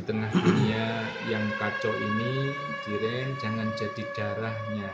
Di tengah dunia yang kacau ini, Jiren jangan jadi darahnya.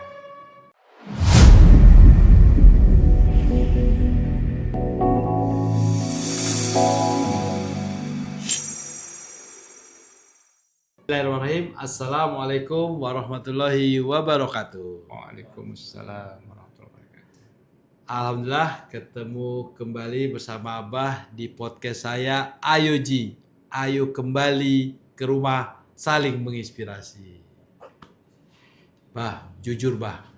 Bismillahirrahmanirrahim. Assalamualaikum warahmatullahi wabarakatuh. Waalaikumsalam warahmatullahi wabarakatuh. Alhamdulillah ketemu kembali bersama Abah di podcast saya Ayo Ji. Ayo kembali ke rumah saling menginspirasi. Bah, jujur bah,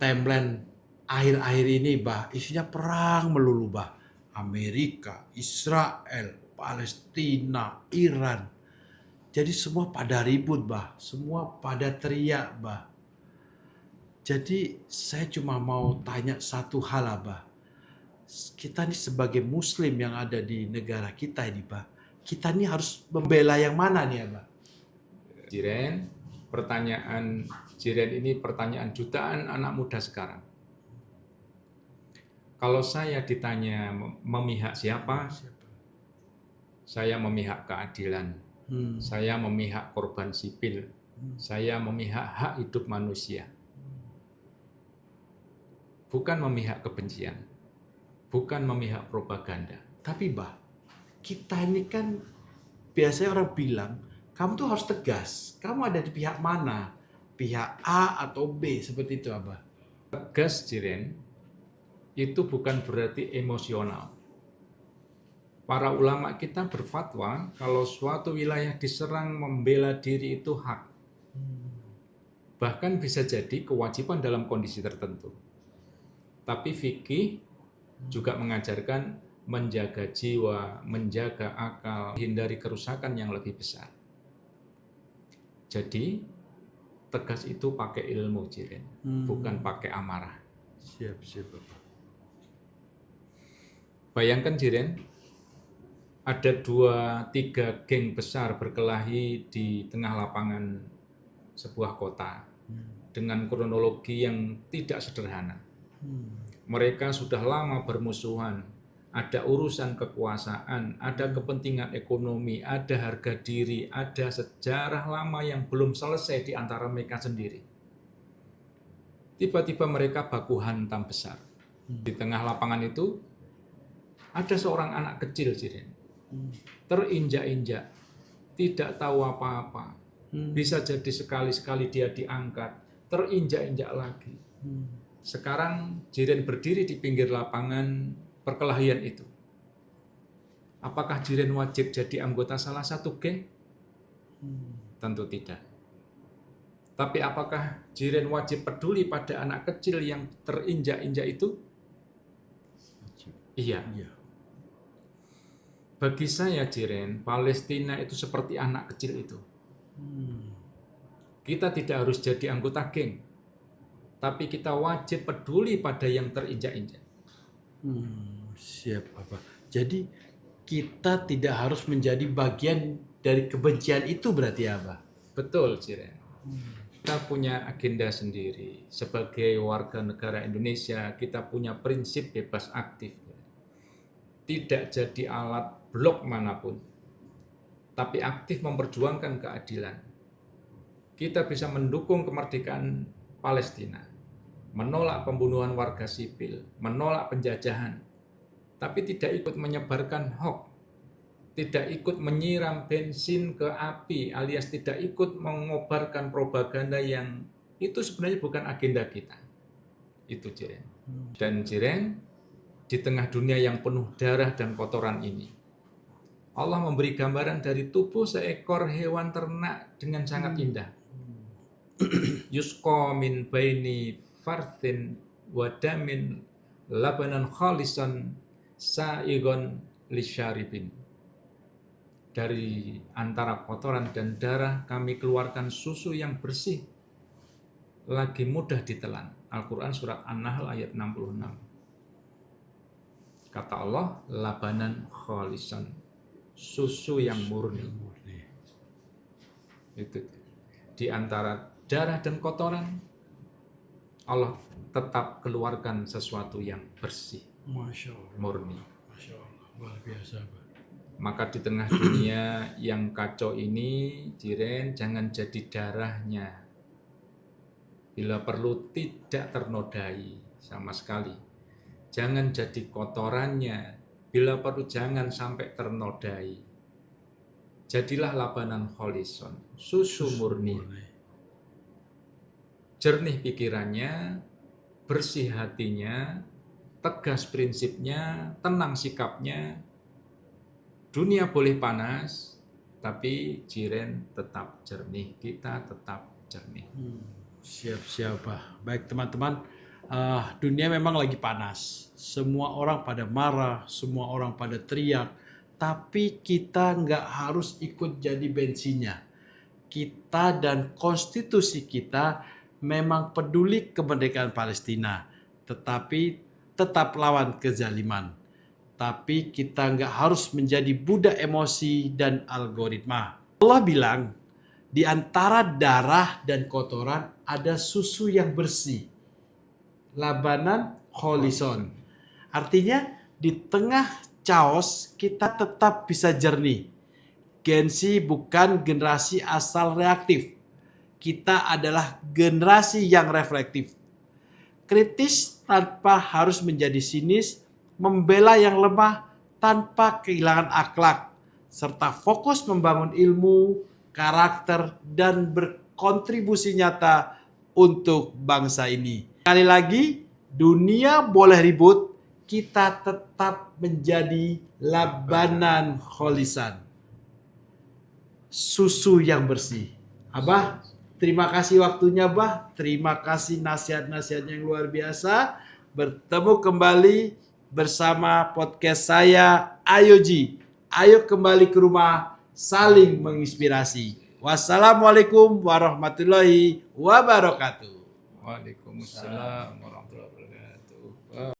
timeline akhir-akhir ini bah isinya perang melulu bah. Amerika, Israel, Palestina, Iran. Jadi semua pada ribut bah, semua pada teriak bah. Jadi saya cuma mau tanya satu hal Abah. Kita nih sebagai muslim yang ada di negara kita ini Bah. Kita nih harus membela yang mana nih Abah? Jiren, pertanyaan Jiren ini pertanyaan jutaan anak muda sekarang. Kalau saya ditanya memihak siapa? Saya memihak keadilan. Saya memihak korban sipil. Saya memihak hak hidup manusia. Bukan memihak kebencian. Bukan memihak propaganda. Tapi Bah, kita ini kan biasanya orang bilang, kamu tuh harus tegas. Kamu ada di pihak mana? Pihak A atau B seperti itu Abah. Tegas, Jiren, itu bukan berarti emosional. Para ulama kita berfatwa kalau suatu wilayah diserang membela diri itu hak. Bahkan bisa jadi kewajiban dalam kondisi tertentu. Tapi fikih juga mengajarkan menjaga jiwa, menjaga akal, hindari kerusakan yang lebih besar. Jadi tegas itu pakai ilmu, Jiren, bukan pakai amarah. Siap Bapak. Bayangkan, Jiren, ada 2-3 geng besar berkelahi di tengah lapangan sebuah kota dengan kronologi yang tidak sederhana. Mereka sudah lama bermusuhan, ada urusan kekuasaan, ada kepentingan ekonomi, ada harga diri, ada sejarah lama yang belum selesai di antara mereka sendiri. Tiba-tiba mereka baku hantam besar. Di tengah lapangan itu ada seorang anak kecil, Jiren, terinjak-injak, tidak tahu apa-apa. Bisa jadi sekali-sekali dia diangkat, terinjak-injak lagi. Sekarang Jiren berdiri di pinggir lapangan perkelahian itu. Apakah Jiren wajib jadi anggota salah satu geng? Tentu tidak. Tapi apakah Jiren wajib peduli pada anak kecil yang terinjak-injak itu? Iya. Bagi saya, Jiren, Palestina itu seperti anak kecil itu. Kita tidak harus jadi anggota geng, tapi kita wajib peduli pada yang terinjak-injak. Siap Bapak. Jadi kita tidak harus menjadi bagian dari kebencian itu berarti ya Abah? Betul, Jiren. Kita punya agenda sendiri. Sebagai warga negara Indonesia, kita punya prinsip bebas aktif. Tidak jadi alat blok manapun, tapi aktif memperjuangkan keadilan. Kita bisa mendukung kemerdekaan Palestina, menolak pembunuhan warga sipil, menolak penjajahan, tapi tidak ikut menyebarkan hoax, tidak ikut menyiram bensin ke api, alias tidak ikut mengobarkan propaganda yang itu sebenarnya bukan agenda kita. Itu, Jiren. Dan Jiren, di tengah dunia yang penuh darah dan kotoran ini, Allah memberi gambaran dari tubuh seekor hewan ternak dengan sangat indah. Yusqa min baini farthin wa damin labanan khalisan sa'igon lisyaribin. Dari antara kotoran dan darah kami keluarkan susu yang bersih, lagi mudah ditelan. Al-Quran surat An-Nahl ayat 66. Kata Allah, labanan khalisan, susu yang murni. Itu. Di antara darah dan kotoran, Allah tetap keluarkan sesuatu yang bersih, Masya Allah. murni. Masya Allah, luar biasa Pak. Maka di tengah dunia yang kacau ini, Jiren, jangan jadi darahnya. Bila perlu tidak ternodai sama sekali. Jangan jadi kotorannya. Bila perlu jangan sampai ternodai. Jadilah labanan kholison, susu murni. Jernih pikirannya, bersih hatinya, tegas prinsipnya, tenang sikapnya. Dunia boleh panas, tapi Jiren tetap jernih, kita tetap jernih. Siap-siap, Bah. Baik teman-teman, dunia memang lagi panas. Semua orang pada marah, semua orang pada teriak. Tapi kita nggak harus ikut jadi bensinnya. Kita dan konstitusi kita memang peduli kemerdekaan Palestina. Tetapi tetap lawan kezaliman. Tapi kita nggak harus menjadi budak emosi dan algoritma. Allah bilang, di antara darah dan kotoran ada susu yang bersih. Labanan kholison. Artinya di tengah chaos kita tetap bisa jernih. Gen Z bukan generasi asal reaktif. Kita adalah generasi yang reflektif. Kritis tanpa harus menjadi sinis, membela yang lemah tanpa kehilangan akhlak, serta fokus membangun ilmu, karakter, dan berkontribusi nyata untuk bangsa ini. Sekali lagi, dunia boleh ribut, kita tetap menjadi labanan kholisan. Susu yang bersih. Abah, terima kasih waktunya, Bah. Terima kasih nasihat-nasihat yang luar biasa. Bertemu kembali bersama podcast saya, Ayo Ji. Ayo kembali ke rumah, saling menginspirasi. Wassalamualaikum warahmatullahi wabarakatuh. Waalaikumsalam warahmatullahi wabarakatuh.